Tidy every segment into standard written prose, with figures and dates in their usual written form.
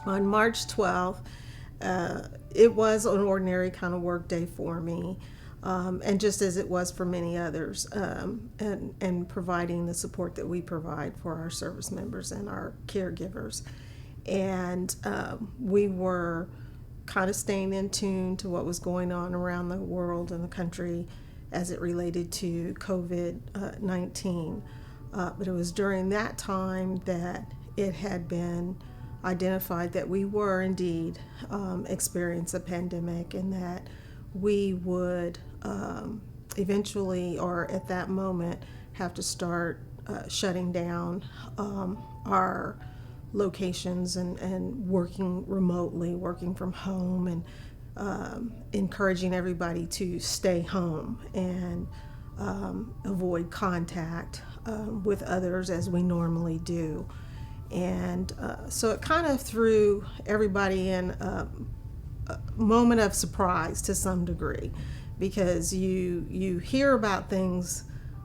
On March 12th, it was an ordinary kind of work day for me, and just as it was for many others, and providing the support that we provide for our service members and our caregivers. And we were kind of staying in tune to what was going on around the world and the country as it related to COVID-19. But it was during that time that it had been identified that we were indeed experience a pandemic, and that we would eventually, or at that moment, have to start shutting down our locations and working remotely, working from home, and encouraging everybody to stay home and avoid contact with others as we normally do. And so it kind of threw everybody in a moment of surprise to some degree, because you hear about things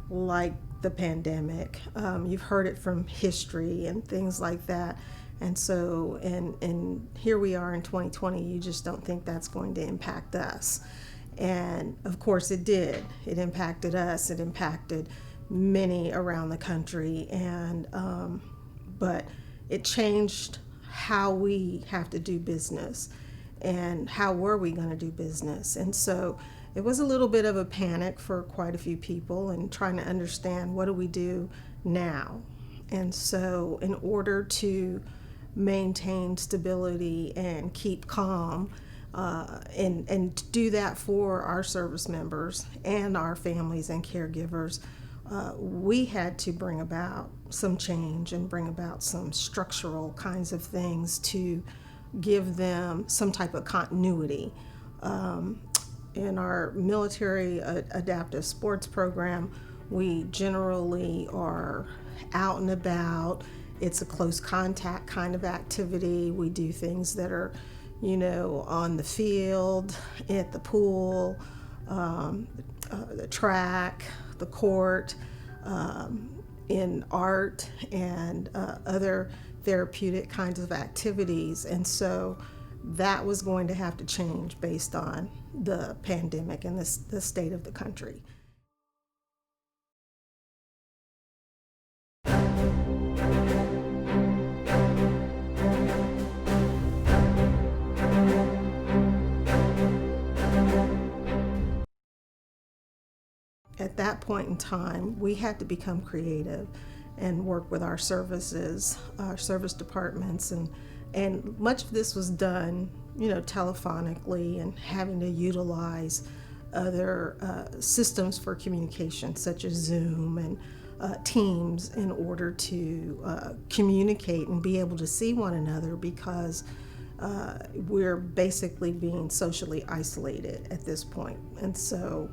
like the pandemic, you've heard it from history and things like that, and so and here we are in 2020. You just don't think that's going to impact us, and of course it did. It impacted us. It impacted many around the country, and but it changed how we have to do business and how were we going to do business. And so it was a little bit of a panic for quite a few people, and trying to understand, what do we do now? And so in order to maintain stability and keep calm, and do that for our service members and our families and caregivers, we had to bring about some change and bring about some structural kinds of things to give them some type of continuity. In our military adaptive sports program, we generally are out and about. It's a close contact kind of activity. We do things that are, on the field, at the pool, the track, the court, in art, and other therapeutic kinds of activities. And so that was going to have to change based on the pandemic and the state of the country. At that point in time, we had to become creative and work with our services, our service departments, and much of this was done, telephonically, and having to utilize other systems for communication, such as Zoom and Teams, in order to communicate and be able to see one another, because we're basically being socially isolated at this point. And so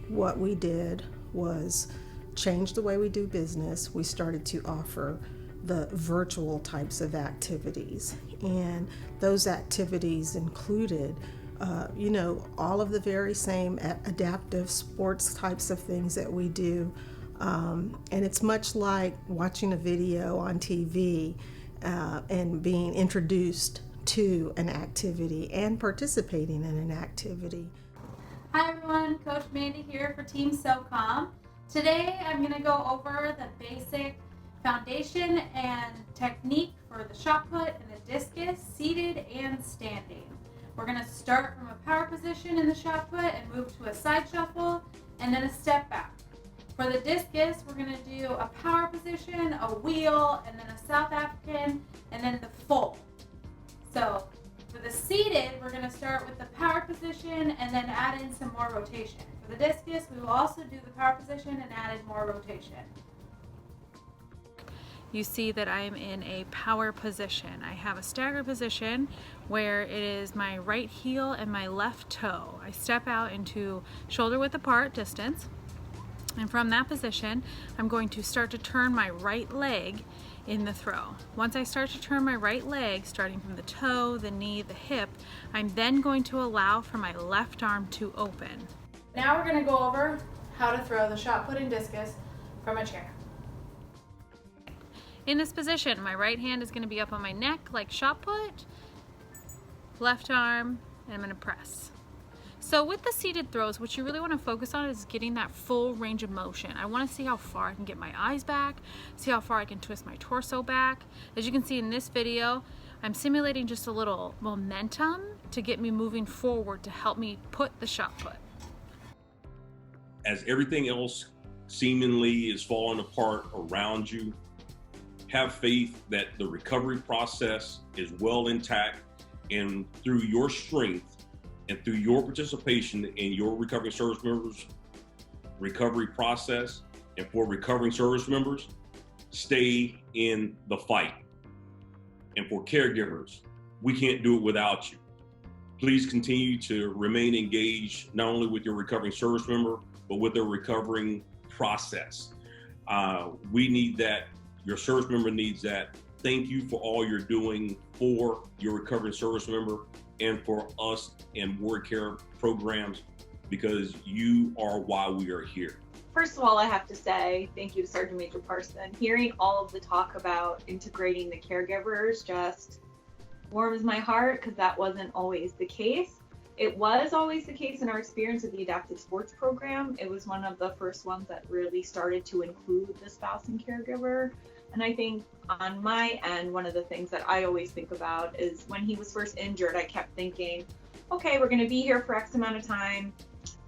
what we did was change the way we do business. We started to offer the virtual types of activities, and those activities included all of the very same adaptive sports types of things that we do, and it's much like watching a video on TV and being introduced to an activity and participating in an activity. Hi everyone, Coach Mandy here for Team SOCOM. Today I'm going to go over the basic foundation and technique for the shot put and the discus, seated and standing. We're going to start from a power position in the shot put and move to a side shuffle and then a step back. For the discus, we're going to do a power position, a wheel, and then a South African, and then the fold. So for the seated, we're going to start with the power position and then add in some more rotation. For the discus, we will also do the power position and add in more rotation. You see that I'm in a power position. I have a staggered position where it is my right heel and my left toe. I step out into shoulder width apart distance, and from that position I'm going to start to turn my right leg in the throw. Once I start to turn my right leg, starting from the toe, the knee, the hip, I'm then going to allow for my left arm to open. Now we're going to go over how to throw the shot put and discus from a chair. In this position, my right hand is going to be up on my neck like shot put, left arm, and I'm going to press. So with the seated throws, what you really want to focus on is getting that full range of motion. I want to see how far I can get my eyes back, see how far I can twist my torso back. As you can see in this video, I'm simulating just a little momentum to get me moving forward to help me put the shot put. As everything else seemingly is falling apart around you, have faith that the recovery process is well intact, and through your strength and through your participation in your recovering service members' recovery process, and for recovering service members, stay in the fight. And for caregivers, we can't do it without you. Please continue to remain engaged, not only with your recovering service member, but with their recovering process. We need that. Your service member needs that. Thank you for all you're doing for your recovering service member and for us in ward care programs, because you are why we are here. First of all, I have to say thank you to Sergeant Major Parson. Hearing all of the talk about integrating the caregivers just warms my heart, because that wasn't always the case. It was always the case in our experience with the adaptive sports program. It was one of the first ones that really started to include the spouse and caregiver. And I think on my end, one of the things that I always think about is when he was first injured, I kept thinking, okay, we're going to be here for X amount of time.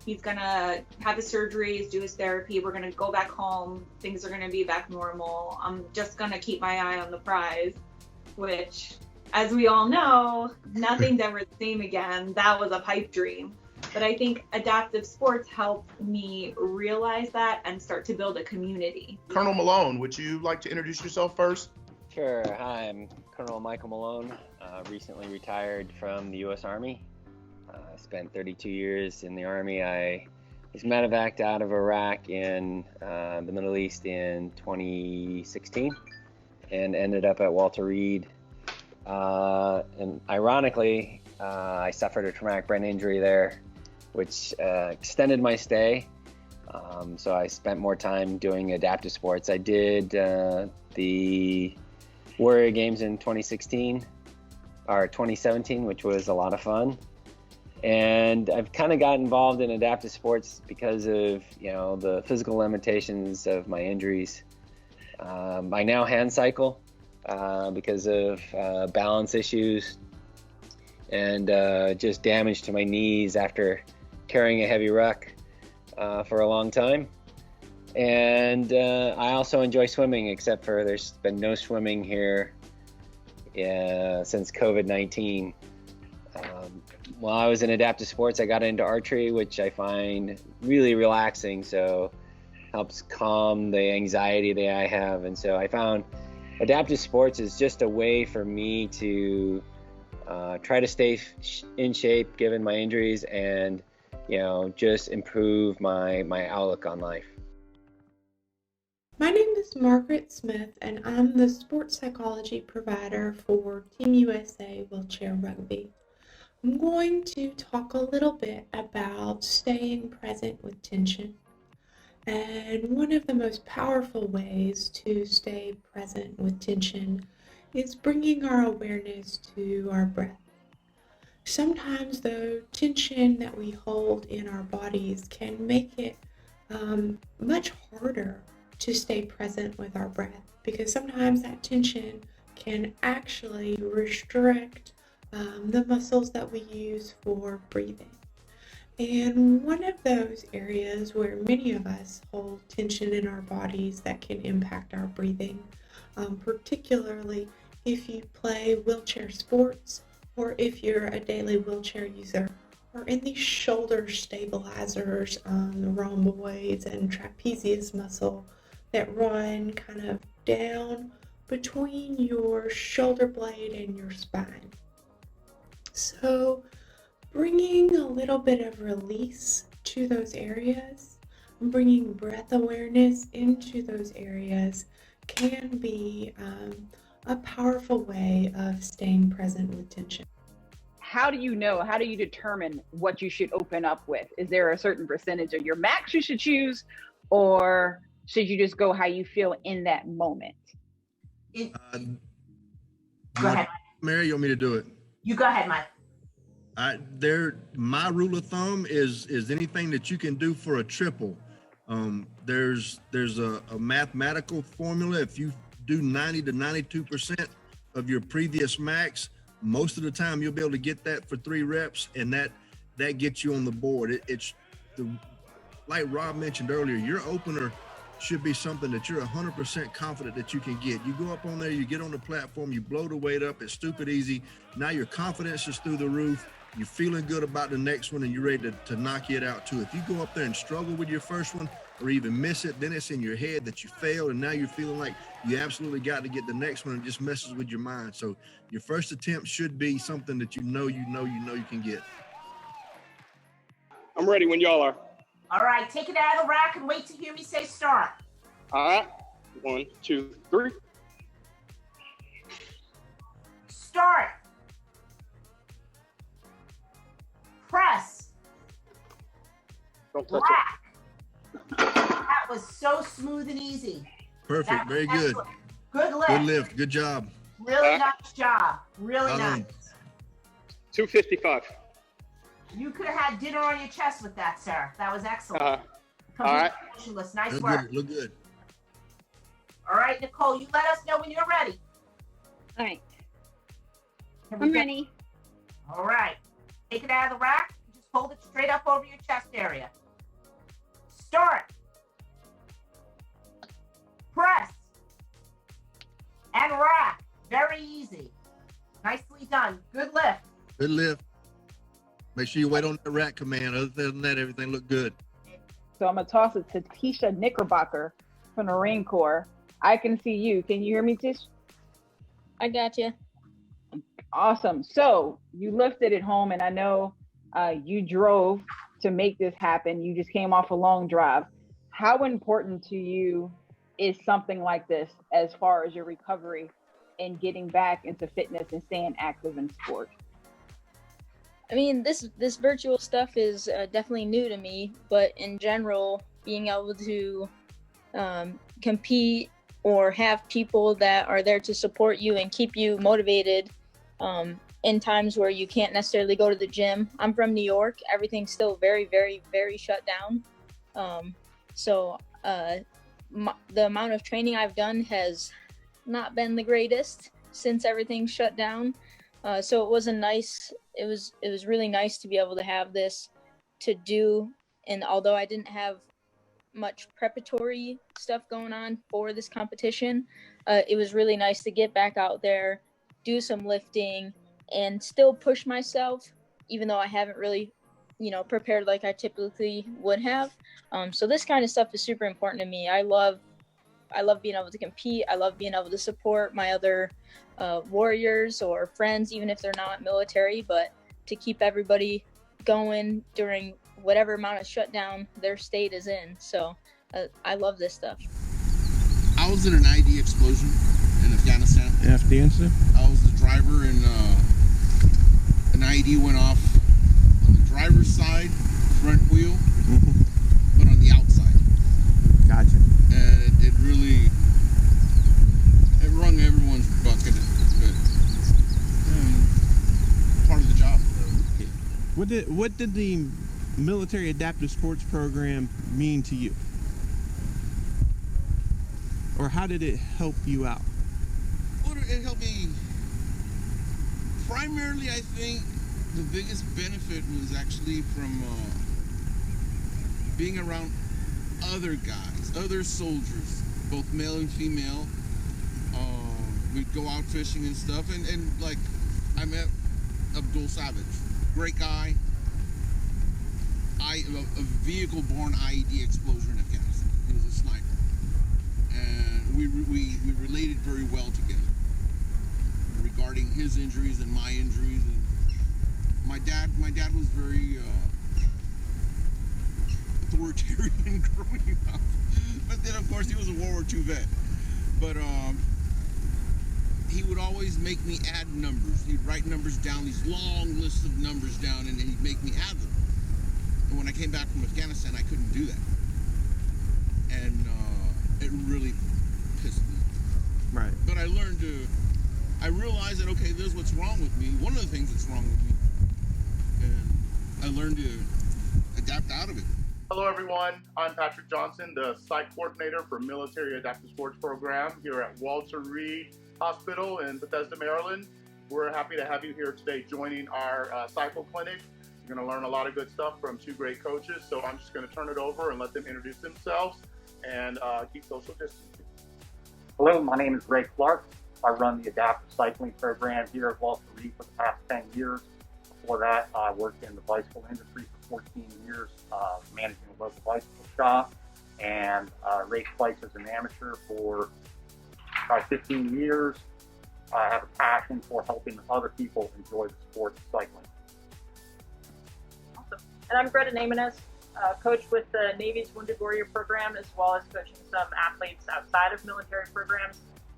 He's going to have his surgeries, do his therapy. We're going to go back home. Things are going to be back normal. I'm just going to keep my eye on the prize, which, as we all know, nothing's ever the same again. That was a pipe dream. But I think adaptive sports helped me realize that and start to build a community. Colonel Malone, would you like to introduce yourself first? Sure. Hi, I'm Colonel Michael Malone, recently retired from the U.S. Army. I spent 32 years in the Army. I was medevaced out of Iraq in the Middle East in 2016 and ended up at Walter Reed. And ironically, I suffered a traumatic brain injury there, which extended my stay. So I spent more time doing adaptive sports. I did the Warrior Games in 2016 or 2017, which was a lot of fun. And I've kind of got involved in adaptive sports because of, the physical limitations of my injuries. I now hand cycle because of balance issues and just damage to my knees after carrying a heavy ruck for a long time. And I also enjoy swimming, except for there's been no swimming here since COVID-19. While I was in adaptive sports, I got into archery, which I find really relaxing, so helps calm the anxiety that I have. And so I found adaptive sports is just a way for me to try to stay in shape given my injuries and, just improve my outlook on life. My name is Margaret Smith, and I'm the sports psychology provider for Team USA Wheelchair Rugby. I'm going to talk a little bit about staying present with tension. And one of the most powerful ways to stay present with tension is bringing our awareness to our breath. Sometimes, though, tension that we hold in our bodies can make it much harder to stay present with our breath, because sometimes that tension can actually restrict the muscles that we use for breathing. And one of those areas where many of us hold tension in our bodies that can impact our breathing, particularly if you play wheelchair sports or if you're a daily wheelchair user, are in these shoulder stabilizers, the rhomboids and trapezius muscle that run kind of down between your shoulder blade and your spine. So bringing a little bit of release to those areas, bringing breath awareness into those areas can be a powerful way of staying present with tension. How do you determine what you should open up with? Is there a certain percentage of your max you should choose, or should you just go how you feel in that moment? It, Uh, go ahead. Mary, you want me to do it? You go ahead, Mike. My rule of thumb is anything that you can do for a triple. There's a mathematical formula. If you do 90 to 92% of your previous max, most of the time you'll be able to get that for 3 reps, and that gets you on the board. Like Rob mentioned earlier, your opener should be something that you're 100% confident that you can get. You go up on there, you get on the platform, you blow the weight up, it's stupid easy. Now your confidence is through the roof. You're feeling good about the next one, and you're ready to knock it out too. If you go up there and struggle with your first one or even miss it, then it's in your head that you failed, and now you're feeling like you absolutely got to get the next one, and it just messes with your mind. So your first attempt should be something that you know you can get. I'm ready when y'all are. All right, take it out of the rack and wait to hear me say start. All right. 1, 2, 3. Start. Press. Don't touch Rack. That was so smooth and easy. Perfect. Very good. Excellent. Good lift. Good lift. Good job. Really nice job. Really nice. 255. You could have had dinner on your chest with that, sir. That was excellent. All right. Nice Look work. good. Look good. All right, Nicole, you let us know when you're ready. All right. Here I'm we go. ready. All right. Take it out of the rack. Just hold it straight up over your chest area. Start. Press. And rack. Very easy. Nicely done. Good lift. Good lift. Make sure you wait on that rack command. Other than that, everything looked good. So I'm gonna toss it to Tisha Knickerbocker from the Marine Corps. I can see you. Can you hear me, Tish? I got you. Awesome. So you lifted it home, and I know you drove to make this happen. You just came off a long drive. How important to you is something like this as far as your recovery and getting back into fitness and staying active in sport? I mean, this virtual stuff is definitely new to me, but in general, being able to compete or have people that are there to support you and keep you motivated in times where you can't necessarily go to the gym. I'm from New York. Everything's still very, very, very shut down. So the amount of training I've done has not been the greatest since everything's shut down. So it was really nice to be able to have this to do. And although I didn't have much preparatory stuff going on for this competition, it was really nice to get back out there, do some lifting, and still push myself, even though I haven't really, prepared like I typically would have. So this kind of stuff is super important to me. I love being able to compete. I love being able to support my other warriors or friends, even if they're not military, but to keep everybody going during whatever amount of shutdown their state is in. So I love this stuff. I was in an ID explosion in Afghanistan. I was the driver, and an ID went off on the driver's side, front wheel, but on the outside. Gotcha. And it really wrung everyone's bucket, but part of the job. What did the military adaptive sports program mean to you? Or how did it help you out? Well, it helped me. Primarily, I think the biggest benefit was actually from being around other guys, other soldiers, both male and female. We'd go out fishing and stuff, and like I met Abdul Savage, great guy. A vehicle-borne IED explosion in Afghanistan. He was a sniper, and we related very well together regarding his injuries and my injuries. And my dad was very authoritarian growing up, but then of course he was a World War II vet. But he would always make me add numbers. He'd write numbers down, these long lists of numbers down, and he'd make me add them. And when I came back from Afghanistan, I couldn't do that. And it really pissed me. Right. But I realized that, okay, this is what's wrong with me. One of the things that's wrong with me. And I learned to adapt out of it. Hello, everyone. I'm Patrick Johnson, the site coordinator for Military Adaptive Sports Program here at Walter Reed Hospital in Bethesda, Maryland. We're happy to have you here today joining our cycle clinic. You're going to learn a lot of good stuff from two great coaches, so I'm just going to turn it over and let them introduce themselves and keep social distancing. Hello, my name is Ray Clark. I run the adaptive cycling program here at Walter Reed for the past 10 years. Before that, I worked in the bicycle industry for 14 years, managing a local bicycle shop, and raced bikes as an amateur for about 15 years. I have a passion for helping other people enjoy the sport of cycling. Awesome. And I'm Greta Namanis, coach with the Navy's Wounded Warrior program, as well as coaching some athletes outside of military programs.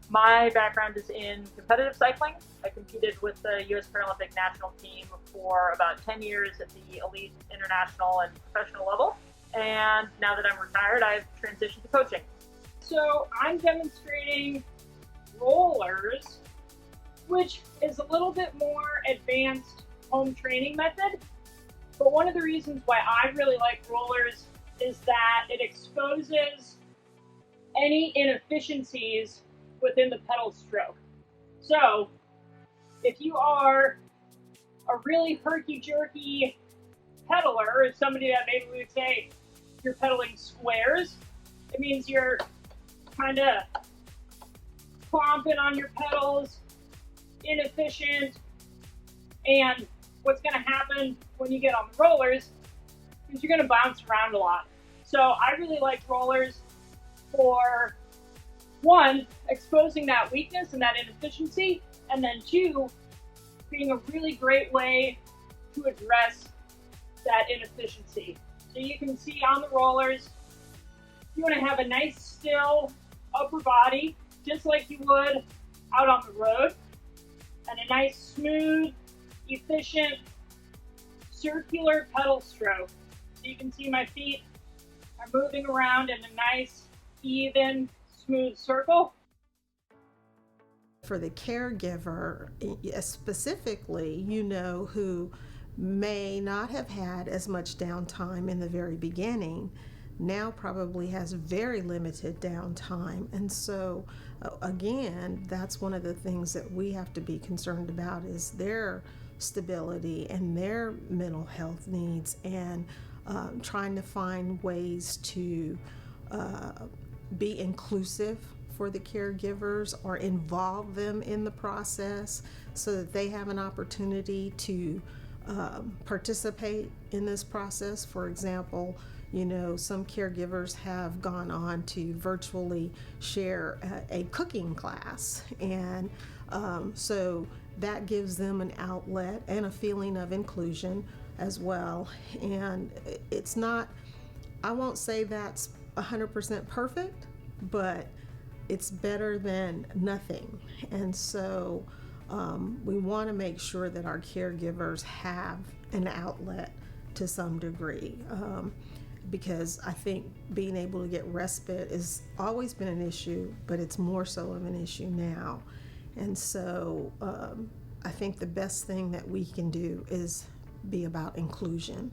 My background is in competitive cycling. I competed with the U.S. Paralympic national team for about 10 years at the elite, international, and professional level. And now that I'm retired, I've transitioned to coaching. So I'm demonstrating rollers, which is a little bit more advanced home training method. But one of the reasons why I really like rollers is that it exposes any inefficiencies within the pedal stroke. So if you are a really herky-jerky pedaler, or somebody that maybe we would say you're pedaling squares, it means you're kind of clomping on your pedals, inefficient, and what's going to happen when you get on the rollers is you're going to bounce around a lot. So I really like rollers for, one, exposing that weakness and that inefficiency, and then two, being a really great way to address that inefficiency. So you can see on the rollers, you want to have a nice still upper body, just like you would out on the road, and a nice smooth, efficient, circular pedal stroke. So you can see my feet are moving around in a nice, even, smooth circle. For the caregiver, specifically, who may not have had as much downtime in the very beginning, now probably has very limited downtime. And so, again, that's one of the things that we have to be concerned about is their stability and their mental health needs, and trying to find ways to be inclusive for the caregivers or involve them in the process so that they have an opportunity to participate in this process. For example, some caregivers have gone on to virtually share a cooking class, and so that gives them an outlet and a feeling of inclusion as well. And it's not, I won't say that's 100% perfect, but it's better than nothing. And so we want to make sure that our caregivers have an outlet to some degree, because I think being able to get respite has always been an issue, but it's more so of an issue now. And so I think the best thing that we can do is be about inclusion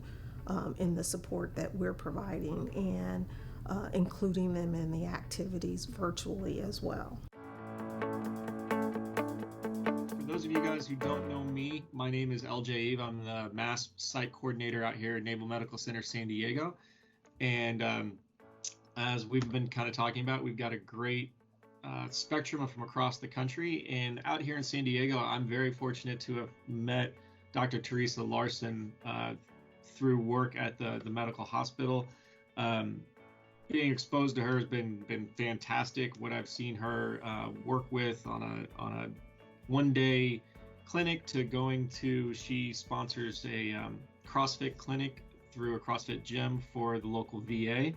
in the support that we're providing, and including them in the activities virtually as well. For those of you guys who don't know me, my name is LJ Eve. I'm the MASP site coordinator out here at Naval Medical Center San Diego. And as we've been kind of talking about, we've got a great spectrum from across the country. And out here in San Diego, I'm very fortunate to have met Dr. Teresa Larson through work at the medical hospital. Being exposed to her has been fantastic. What I've seen her work with on a one-day clinic to going to, she sponsors a CrossFit clinic through a CrossFit gym for the local VA.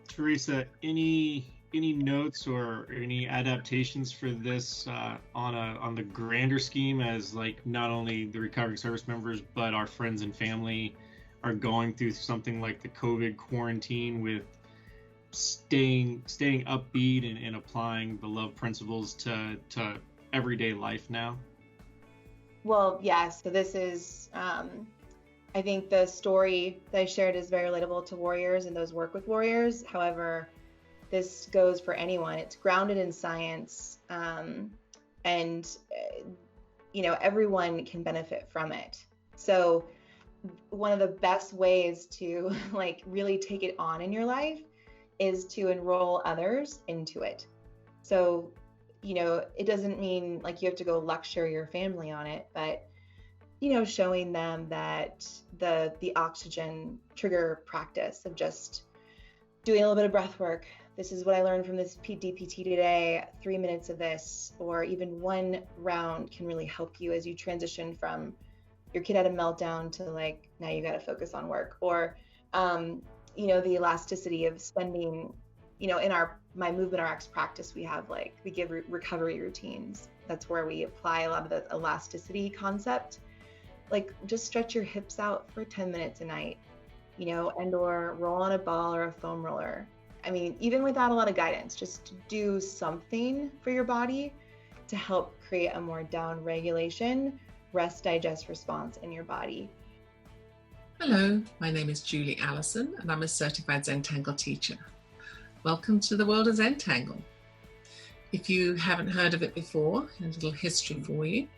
Teresa, any notes or any adaptations for this on the grander scheme, as like not only the recovering service members but our friends and family are going through something like the COVID quarantine with staying upbeat and applying the love principles to everyday life now? Well, yeah, so this is, I think the story that I shared is very relatable to warriors and those work with warriors. However, this goes for anyone. It's grounded in science, and everyone can benefit from it. So one of the best ways to like really take it on in your life is to enroll others into it. So, it doesn't mean like you have to go lecture your family on it, but showing them that the oxygen trigger practice of just doing a little bit of breath work. This is what I learned from this DPT today. 3 minutes of this, or even one round, can really help you as you transition from your kid had a meltdown to like, now you got to focus on work. Or, the elasticity of spending, in my Movement RX practice, we give recovery routines. That's where we apply a lot of the elasticity concept. Like just stretch your hips out for 10 minutes a night, and or roll on a ball or a foam roller. I mean, even without a lot of guidance, just do something for your body to help create a more down regulation, rest, digest response in your body. Hello, my name is Julie Allison and I'm a certified Zentangle teacher. Welcome to the world of Zentangle. If you haven't heard of it before, a little history for you.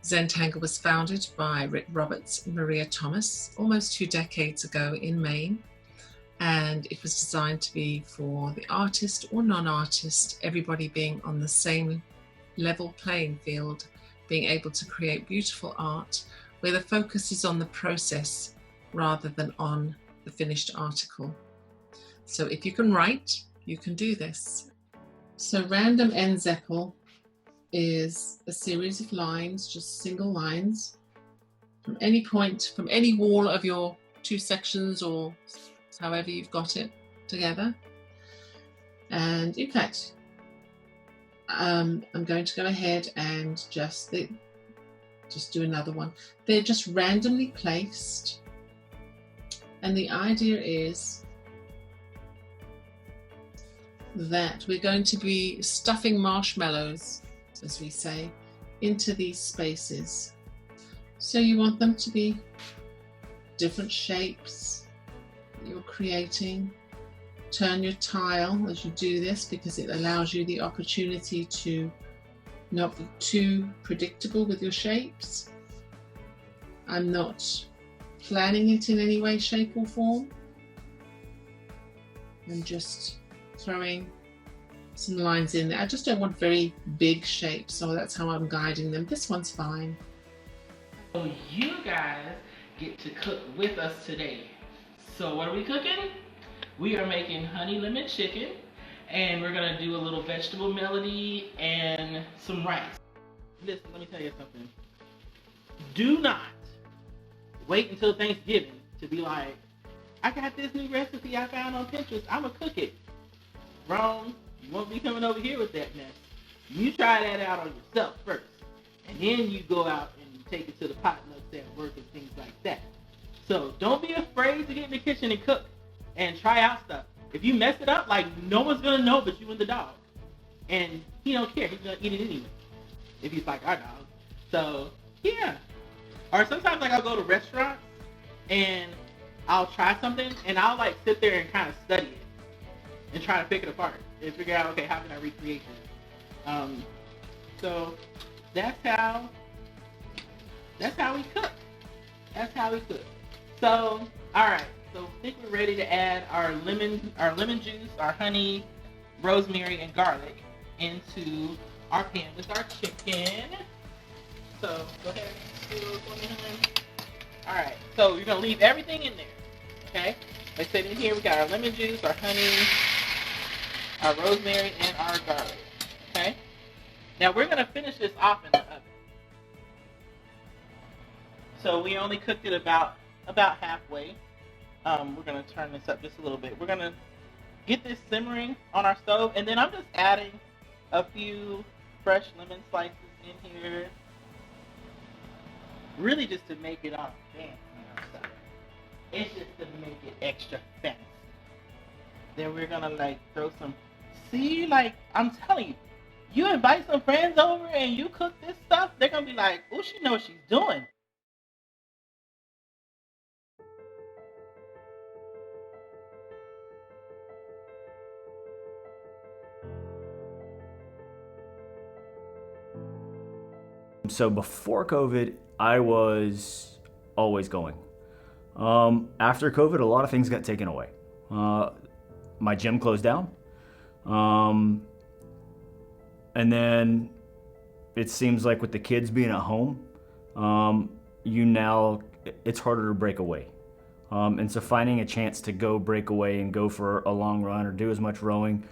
Zentangle was founded by Rick Roberts and Maria Thomas almost 2 decades ago in Maine, and it was designed to be for the artist or non-artist, everybody being on the same level playing field, being able to create beautiful art where the focus is on the process rather than on the finished article. So if you can write, you can do this. So random end Zeppel is a series of lines, just single lines, from any point, from any wall of your 2 sections or however you've got it together. And in fact, I'm going to go ahead and just do another one. They're just randomly placed. And the idea is that we're going to be stuffing marshmallows, as we say, into these spaces. So you want them to be different shapes that you're creating. Turn your tile as you do this because it allows you the opportunity to not be too predictable with your shapes. I'm not planning it in any way, shape or form. I'm just throwing some lines in there. I just don't want very big shapes, so that's how I'm guiding them. This one's fine. So you guys get to cook with us today. So what are we cooking? We are making honey lemon chicken, and we're gonna do a little vegetable melody and some rice. Listen, let me tell you something. Do not wait until Thanksgiving to be like, I got this new recipe I found on Pinterest, I'ma cook it. Wrong. You won't be coming over here with that mess. You try that out on yourself first, and then you go out and take it to the potlucks at work and things like that. So don't be afraid to get in the kitchen and cook and try out stuff. If you mess it up, like, no one's gonna know but you and the dog. And he don't care, he's gonna eat it anyway. If he's like our dog. So yeah. Or sometimes like I'll go to restaurants and I'll try something and I'll like sit there and kind of study it and try to pick it apart and figure out, okay, how can I recreate this? So that's how we cook. That's how we cook. So, all right. So I think we're ready to add our lemon juice, our honey, rosemary, and garlic into our pan with our chicken. So go ahead and do those for me, honey. All right. So you're gonna leave everything in there. Okay. Like I said, in here we got our lemon juice, our honey, our rosemary, and our garlic. Okay. Now we're gonna finish this off in the oven. So we only cooked it about halfway. We're gonna turn this up just a little bit. We're gonna get this simmering on our stove, and then I'm just adding a few fresh lemon slices in here, really just to make it all fancy on our stove. It's just to make it extra fancy. then we're gonna like throw some. See, like I'm telling you, you invite some friends over and you cook this stuff, they're gonna be like, "Oh, she knows what she's doing." So before COVID, I was always going. After COVID, a lot of things got taken away. My gym closed down. And then it seems like with the kids being at home, it's harder to break away. And so finding a chance to go break away and go for a long run or do as much rowing,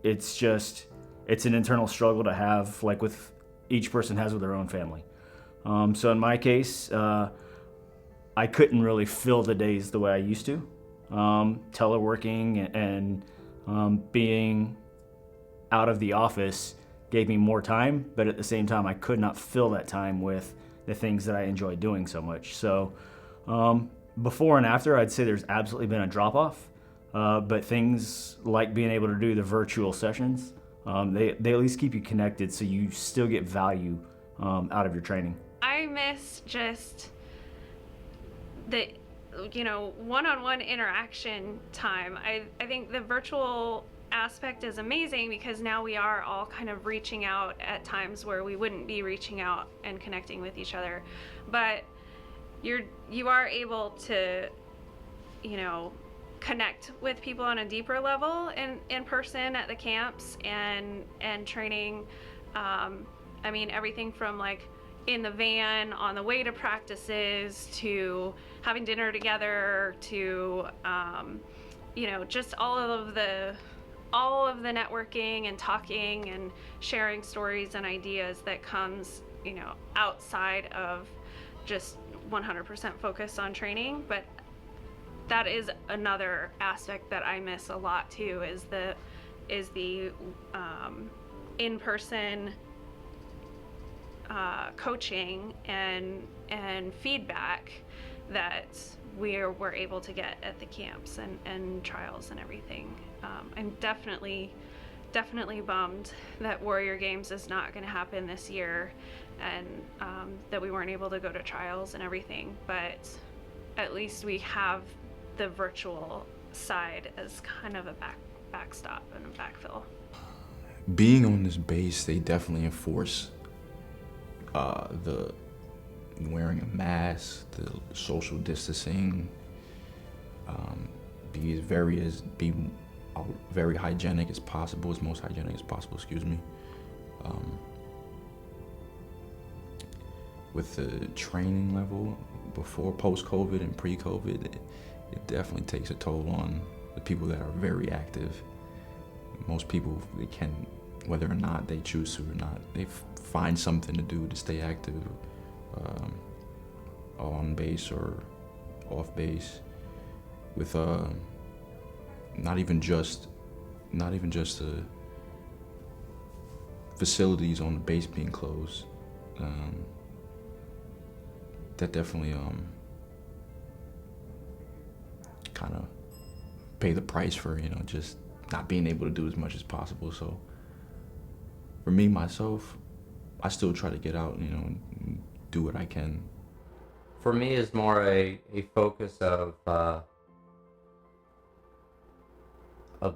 it's an internal struggle to have, like with each person has with their own family. So in my case, I couldn't really fill the days the way I used to. Teleworking and being out of the office gave me more time, but at the same time, I could not fill that time with the things that I enjoy doing so much. So before and after, I'd say there's absolutely been a drop-off, but things like being able to do the virtual sessions, they at least keep you connected so you still get value out of your training. I miss just the one-on-one interaction time. I think the virtual aspect is amazing because now we are all kind of reaching out at times where we wouldn't be reaching out and connecting with each other, but you are able to connect with people on a deeper level in person at the camps and training. I mean, everything from like in the van on the way to practices to having dinner together to just all of the networking and talking and sharing stories and ideas that comes outside of just 100% focus on training. But that is another aspect that I miss a lot too, is the in-person coaching and feedback that we're able to get at the camps and trials and everything. I'm definitely bummed that Warrior Games is not going to happen this year, and that we weren't able to go to trials and everything, but at least we have the virtual side as kind of a backstop and a backfill. Being on this base, they definitely enforce the wearing a mask, the social distancing, be very hygienic as possible, as most hygienic as possible, excuse me. With the training level before, post-COVID and pre-COVID, it definitely takes a toll on the people that are very active. Most people, they can, whether or not they choose to or not, they find something to do to stay active, on base or off base, with not even just the facilities on the base being closed. That definitely kind of pay the price for just not being able to do as much as possible. So for me, myself, I still try to get out, and do what I can. For me, is more a focus of the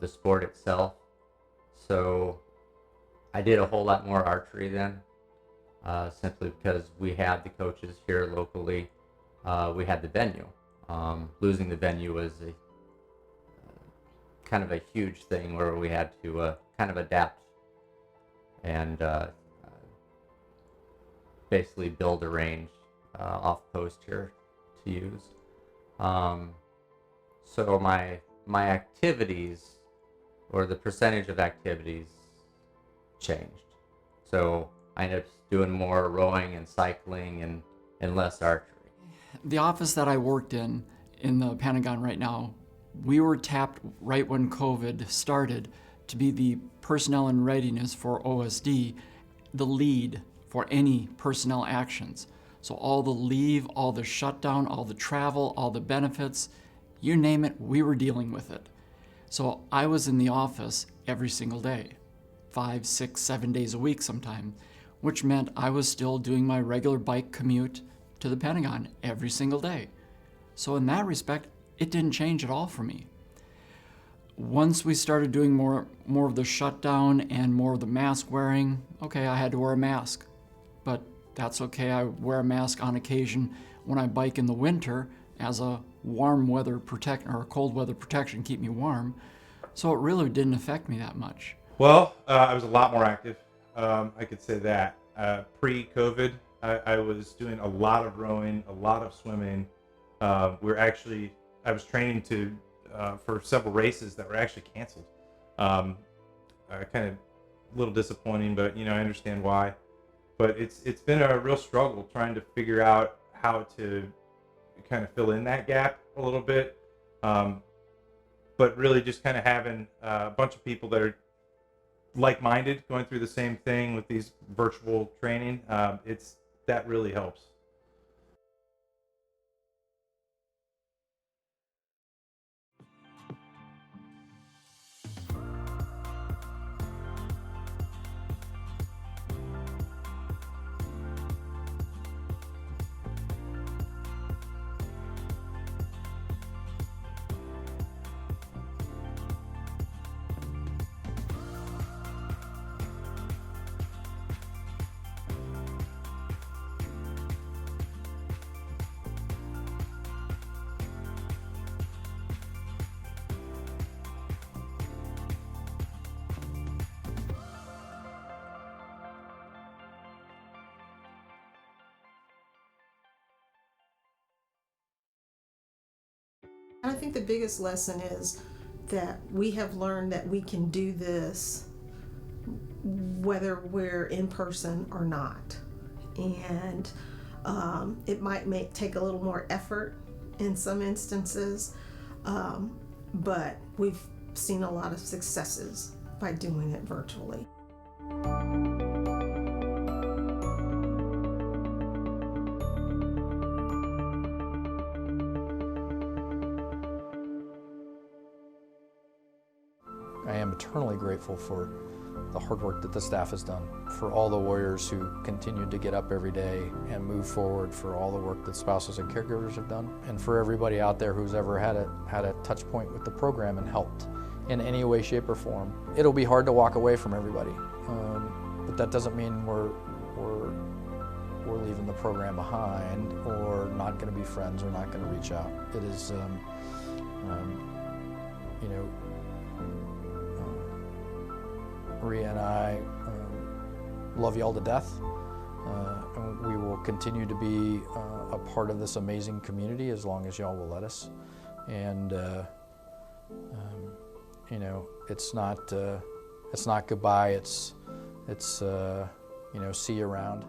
sport itself. So I did a whole lot more archery then, simply because we had the coaches here locally. We had the venue. Losing the venue was kind of a huge thing where we had to kind of adapt and basically build a range off post here to use. So my activities, or the percentage of activities, changed. So I ended up doing more rowing and cycling and less archery. The office that I worked in the Pentagon right now, we were tapped right when COVID started to be the personnel and readiness for OSD, the lead for any personnel actions. So all the leave, all the shutdown, all the travel, all the benefits, you name it, we were dealing with it. So I was in the office every single day, 5, 6, 7 days a week sometimes, which meant I was still doing my regular bike commute to the Pentagon every single day. So in that respect, it didn't change at all for me. Once we started doing more of the shutdown and more of the mask wearing, okay, I had to wear a mask. But that's okay, I wear a mask on occasion when I bike in the winter as a warm weather protection or a cold weather protection, keep me warm. So it really didn't affect me that much. Well, I was a lot more active. I could say that. Pre-COVID, I was doing a lot of rowing, a lot of swimming. I was training for several races that were actually canceled. Kind of a little disappointing, but I understand why. But it's been a real struggle trying to figure out how to kind of fill in that gap a little bit. But really just kind of having a bunch of people that are like-minded, going through the same thing with these virtual training, that really helps. And I think the biggest lesson is that we have learned that we can do this whether we're in person or not. And it might take a little more effort in some instances, but we've seen a lot of successes by doing it virtually. I am eternally grateful for the hard work that the staff has done, for all the warriors who continue to get up every day and move forward, for all the work that spouses and caregivers have done, and for everybody out there who's ever had a touch point with the program and helped in any way, shape, or form. It'll be hard to walk away from everybody, but that doesn't mean we're leaving the program behind or not going to be friends or not going to reach out. It is, Maria and I love y'all to death, and we will continue to be a part of this amazing community as long as y'all will let us. And it's not goodbye. It's see you around.